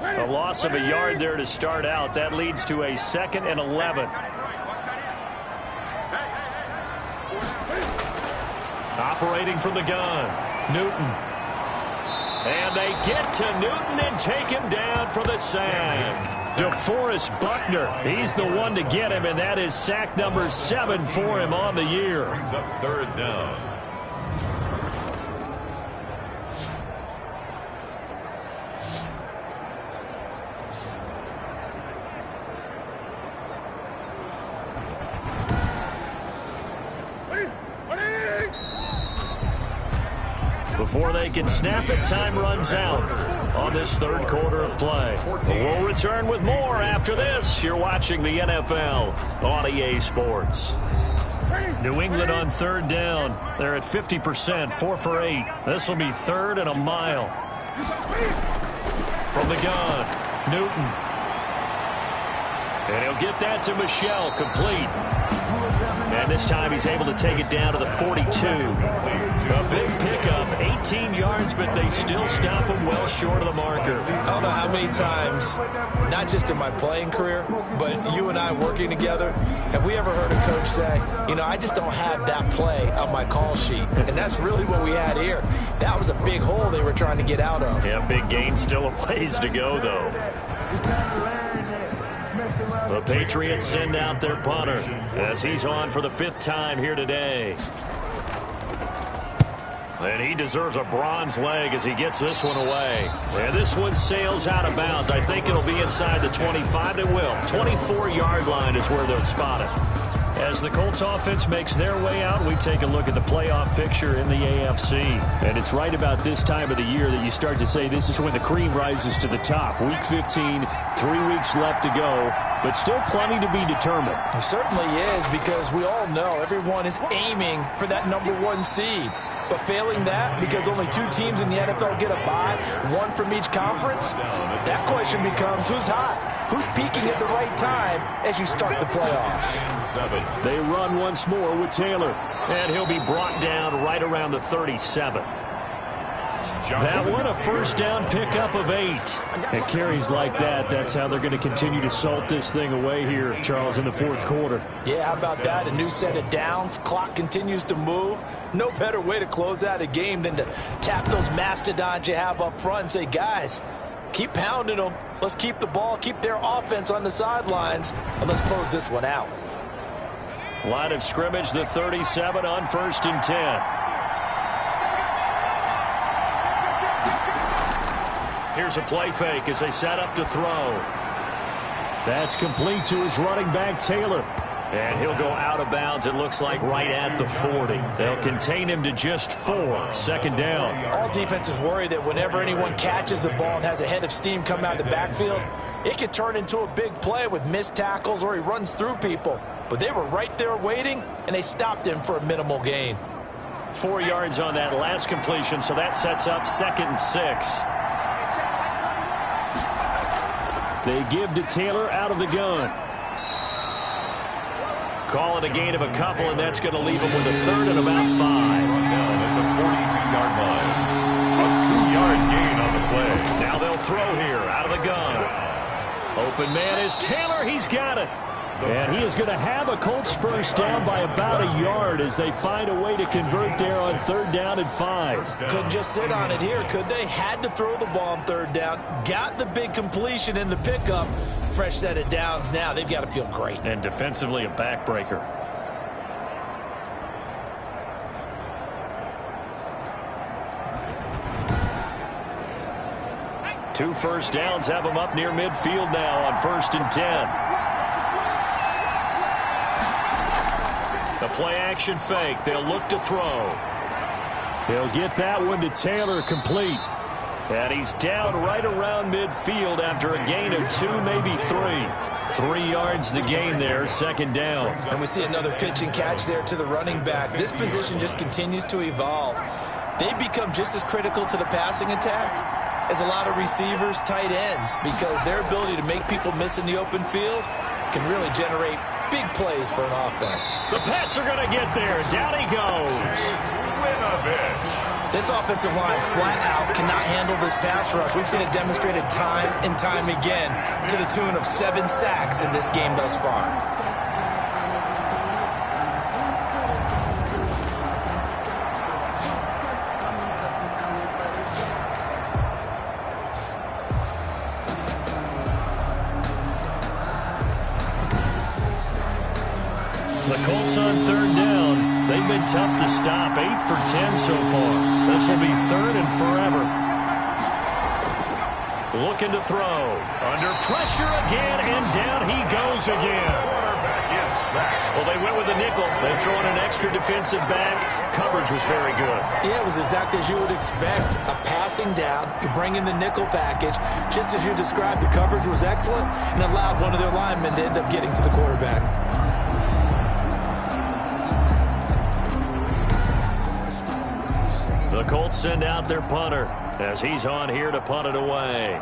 Speaker 2: A loss of a yard there to start out. That leads to a 2nd and 11. Operating from the gun, Newton. And they get to Newton and take him down for the sack. DeForest Buckner, he's the one to get him, and that is sack number 7 for him on the year.
Speaker 1: Brings up 3rd down.
Speaker 2: Before they can snap it, time runs out on this 3rd quarter of play. We'll return with more after this. You're watching the NFL on EA Sports. New England on 3rd down. They're at 50%, 4 for 8. This will be 3rd and a mile. From the gun, Newton. And he'll get that to Michel, complete. And this time he's able to take it down to the 42. A big pickup, 18 yards, but they still stop him well short of the marker.
Speaker 4: I don't know how many times, not just in my playing career, but you and I working together, have we ever heard a coach say, you know, I just don't have that play on my call sheet. And that's really what we had here. That was a big hole they were trying to get out of.
Speaker 2: Yeah, big gain, still a ways to go, though. The Patriots send out their punter as he's on for the 5th time here today. And he deserves a bronze leg as he gets this one away. And this one sails out of bounds. I think it'll be inside the 25. It will. 24-yard line is where they'll spot it. As the Colts offense makes their way out, we take a look at the playoff picture in the AFC.
Speaker 5: And it's right about this time of the year that you start to say this is when the cream rises to the top. Week 15, 3 weeks left to go, but still plenty to be determined.
Speaker 4: It certainly is, because we all know everyone is aiming for that #1 seed. But failing that, because only 2 teams in the NFL get a bye, 1 from each conference, that question becomes who's hot? Who's peaking at the right time as you start the playoffs?
Speaker 5: They run once more with Taylor.
Speaker 2: And he'll be brought down right around the 37. That one, a 1st down pickup of 8.
Speaker 5: And carries like that, that's how they're going to continue to salt this thing away here, Charles, in the 4th quarter.
Speaker 4: Yeah, how about that? A new set of downs. Clock continues to move. No better way to close out a game than to tap those mastodons you have up front and say, guys, keep pounding them. Let's keep the ball, keep their offense on the sidelines, and let's close this one out.
Speaker 2: Line of scrimmage, the 37 on 1st and 10. Here's a play fake as they set up to throw.
Speaker 5: That's complete to his running back, Taylor.
Speaker 2: And he'll go out of bounds, it looks like, right at the 40. They'll contain him to just 4. 2nd down.
Speaker 4: All defenses worry that whenever anyone catches the ball and has a head of steam come out of the backfield, it could turn into a big play with missed tackles or he runs through people. But they were right there waiting, and they stopped him for a minimal gain.
Speaker 2: up 4 yards on that last completion, so that sets up 2nd and 6. They give to Taylor out of the gun. Call it a gain of a couple, and that's going to leave him with a 3rd and about 5.
Speaker 1: Down at the 42-yard line. A 2-yard gain on the play.
Speaker 2: Now they'll throw here out of the gun. Open man is Taylor. He's got it. And he is going to have a Colts first down by about a yard as they find a way to convert there on 3rd down and 5.
Speaker 4: Couldn't just sit on it here, could they? Had to throw the ball on 3rd down. Got the big completion in the pickup. Fresh set of downs now. They've got to feel great.
Speaker 2: And defensively a backbreaker. Two first downs have them up near midfield now on 1st and 10. The play action fake. They'll look to throw. They'll get that one to Taylor complete. And he's down right around midfield after a gain of 2, maybe 3. 3 yards the gain there, 2nd down.
Speaker 4: And we see another pitch and catch there to the running back. This position just continues to evolve. They become just as critical to the passing attack as a lot of receivers, tight ends, because their ability to make people miss in the open field can really generate big plays for an offense.
Speaker 2: The Pats are going to get there. Down he goes.
Speaker 4: This offensive line flat out cannot handle this pass rush. We've seen it demonstrated time and time again to the tune of 7 sacks in this game thus far.
Speaker 2: The Colts on 3rd down. They've been tough to stop. 8 for 10 so far. This will be 3rd and forever. Looking to throw. Under pressure again, and down he goes again. Well, they went with a nickel. They throw in an extra defensive back. Coverage was very good.
Speaker 4: Yeah, it was exactly as you would expect. A passing down. You bring in the nickel package. Just as you described, the coverage was excellent and allowed one of their linemen to end up getting to the quarterback.
Speaker 2: The Colts send out their punter as he's on here to punt it away.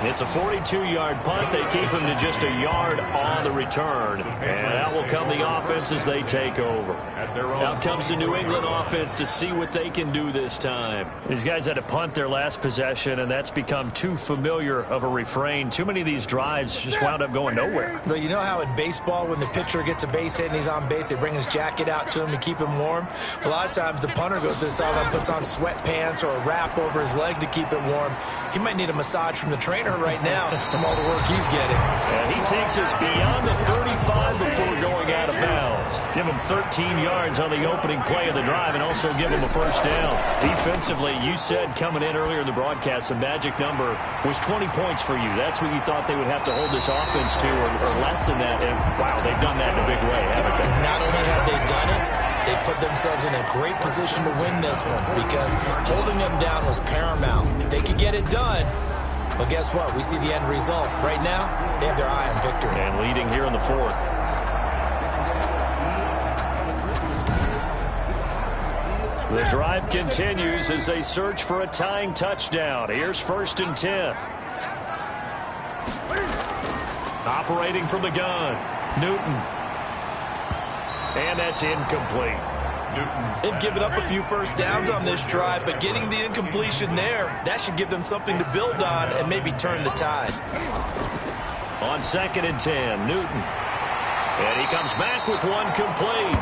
Speaker 2: It's a 42-yard punt. They keep him to just a yard on the return. And out will come the offense as they take over. Out comes the New England offense to see what they can do this time. These guys had to punt their last possession, and that's become too familiar of a refrain. Too many of these drives just wound up going nowhere.
Speaker 4: But you know how in baseball, when the pitcher gets a base hit and he's on base, they bring his jacket out to him to keep him warm? A lot of times the punter goes to the sideline, puts on sweatpants or a wrap over his leg to keep it warm. He might need a massage from the trainer right now from all the work he's getting.
Speaker 2: And he takes us beyond the 35 before going out of bounds. Give him 13 yards on the opening play of the drive and also give him a first down. Defensively, you said coming in earlier in the broadcast, the magic number was 20 points for you. That's what you thought they would have to hold this offense to, or less than that. And, wow, they've done that in a big way, haven't they?
Speaker 4: Not only have they done it, they put themselves in a great position to win this one because holding them down was paramount. If they could get it done, well, guess what? We see the end result. Right now, they have their eye on victory.
Speaker 2: And leading here in the 4th. The drive continues as they search for a tying touchdown. Here's 1st and 10. Operating from the gun, Newton. And that's incomplete.
Speaker 4: They've given up a few first downs on this drive, but getting the incompletion there, that should give them something to build on and maybe turn the tide.
Speaker 2: On 2nd and 10, Newton. And he comes back with one complete.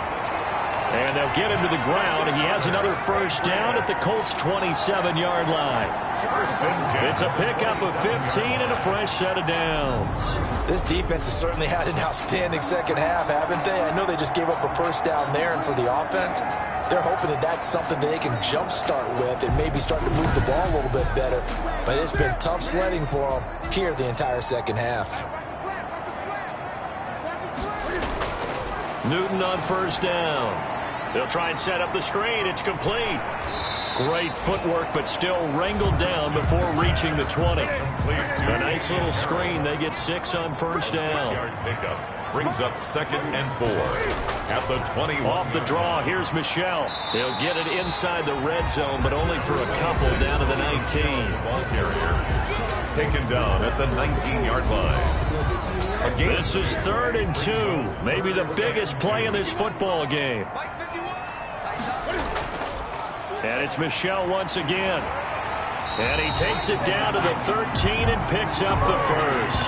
Speaker 2: And they'll get him to the ground. He has another first down at the Colts' 27-yard line. It's a pickup of 15 and a fresh set of downs.
Speaker 4: This defense has certainly had an outstanding second half, haven't they? I know they just gave up a first down there, and for the offense, they're hoping that that's something that they can jumpstart with and maybe start to move the ball a little bit better. But it's been tough sledding for them here the entire second half.
Speaker 2: Newton on first down. They'll try and set up the screen. It's complete. Great footwork, but still wrangled down before reaching the 20. A nice little screen. They get 6 on first down.
Speaker 1: Pickup brings up 2nd and 4 at the 21.
Speaker 2: Off the draw, here's Michel. He'll get it inside the red zone, but only for a couple down to the 19.
Speaker 1: Ball carrier taken down at the 19-yard line.
Speaker 2: This is 3rd and 2. Maybe the biggest play in this football game. And it's Michel once again. And he takes it down to the 13 and picks up the first.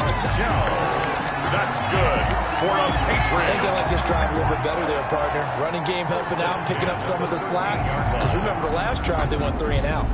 Speaker 1: That's good for a Patriot.
Speaker 4: I think they like this drive a little bit better there, partner. Running game helping out, picking up some of the slack. Because remember, the last drive they went 3 and out.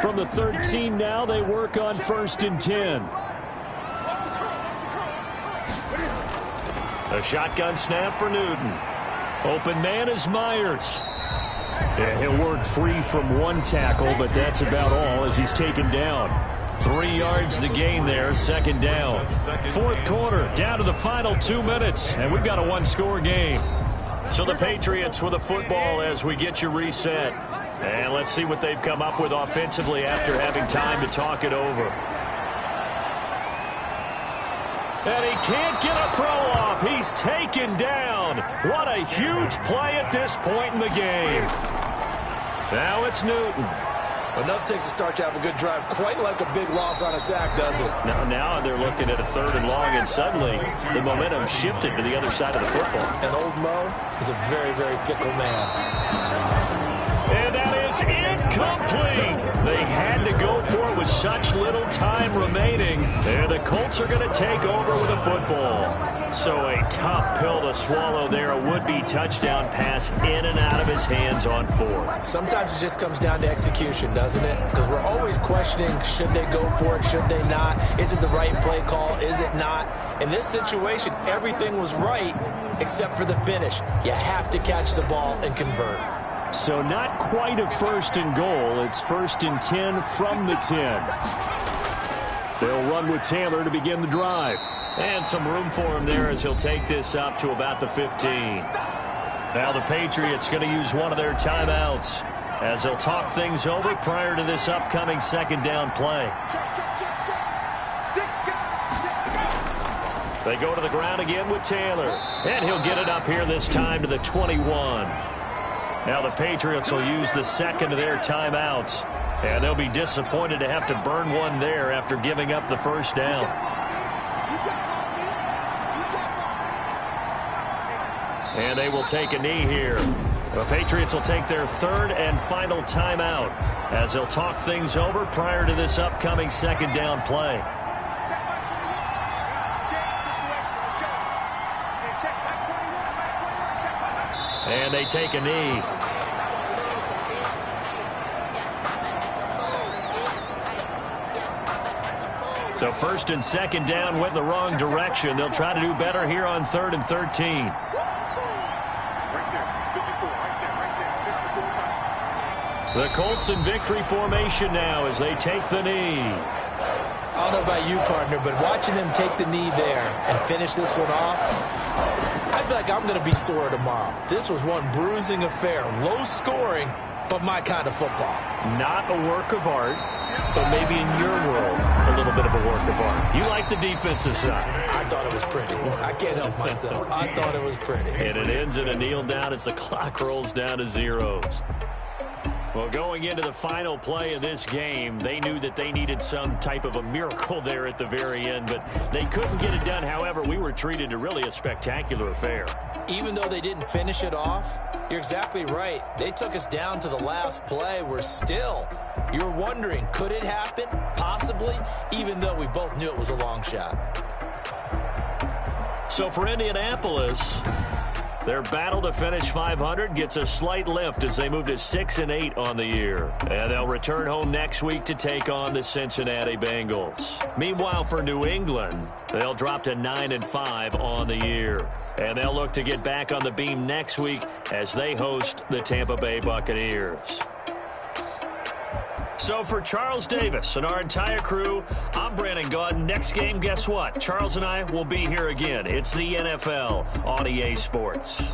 Speaker 5: From the 13 now, they work on 1st and 10.
Speaker 2: A shotgun snap for Newton. Open man is Myers.
Speaker 5: Yeah, he'll work free from 1 tackle, but that's about all as he's taken down.
Speaker 2: 3 yards the gain there, 2nd down. 4th quarter, down to the final 2 minutes, and we've got a 1-score game. So the Patriots with the football as we get you reset. And let's see what they've come up with offensively after having time to talk it over. And he can't get a throw off. He's taken down. What a huge play at this point in the game. Now it's Newton.
Speaker 4: Enough takes to start to have a good drive. Quite like a big loss on a sack, does it?
Speaker 2: Now they're looking at a 3rd and long, and suddenly the momentum shifted to the other side of the football.
Speaker 4: And old Mo is a very, very fickle man.
Speaker 2: And that is incomplete. They had to go for it with such little time remaining. And the Colts are going to take over with a football. So a tough pill to swallow there. A would-be touchdown pass in and out of his hands on 4th.
Speaker 4: Sometimes it just comes down to execution, doesn't it? Because we're always questioning, should they go for it, should they not? Is it the right play call, is it not? In this situation, everything was right except for the finish. You have to catch the ball and convert.
Speaker 5: So not quite a 1st and goal. It's 1st and 10 from the 10. They'll run with Taylor to begin the drive.
Speaker 2: And some room for him there as he'll take this up to about the 15. Now the Patriots going to use one of their timeouts as they'll talk things over prior to this upcoming 2nd down play. They go to the ground again with Taylor. And he'll get it up here this time to the 21. Now the Patriots will use the 2nd of their timeouts. And they'll be disappointed to have to burn one there after giving up the 1st down. And they will take a knee here. The Patriots will take their 3rd and final timeout as they'll talk things over prior to this upcoming 2nd down play. And they take a knee. So 1st and 2nd down went in the wrong direction. They'll try to do better here on 3rd and 13. The Colts in victory formation now as they take the knee.
Speaker 4: I don't know about you, partner, but watching them take the knee there and finish this one off, I feel like I'm going to be sore tomorrow. This was one bruising affair. Low scoring, but my kind of football.
Speaker 2: Not a work of art, but maybe in your world, a little bit of a work of art. You like the defensive side.
Speaker 4: I thought it was pretty. I can't help myself. I thought it was pretty.
Speaker 2: And it ends in a kneel down as the clock rolls down to zeros. Well, going into the final play of this game, they knew that they needed some type of a miracle there at the very end, but they couldn't get it done. However, we were treated to really a spectacular affair.
Speaker 4: Even though they didn't finish it off, you're exactly right. They took us down to the last play. We're still, you're wondering, could it happen? Possibly, even though we both knew it was a long shot.
Speaker 2: So for Indianapolis,
Speaker 5: Their battle to finish 500 gets a slight lift as they move to 6-8 on the year. And they'll return home next week to take on the Cincinnati Bengals. Meanwhile, for New England, they'll drop to 9-5 on the year. And they'll look to get back on the beam next week as they host the Tampa Bay Buccaneers. So for Charles Davis and our entire crew, I'm Brandon Gaudin. Next game, guess what? Charles and I will be here again. It's the NFL on EA Sports.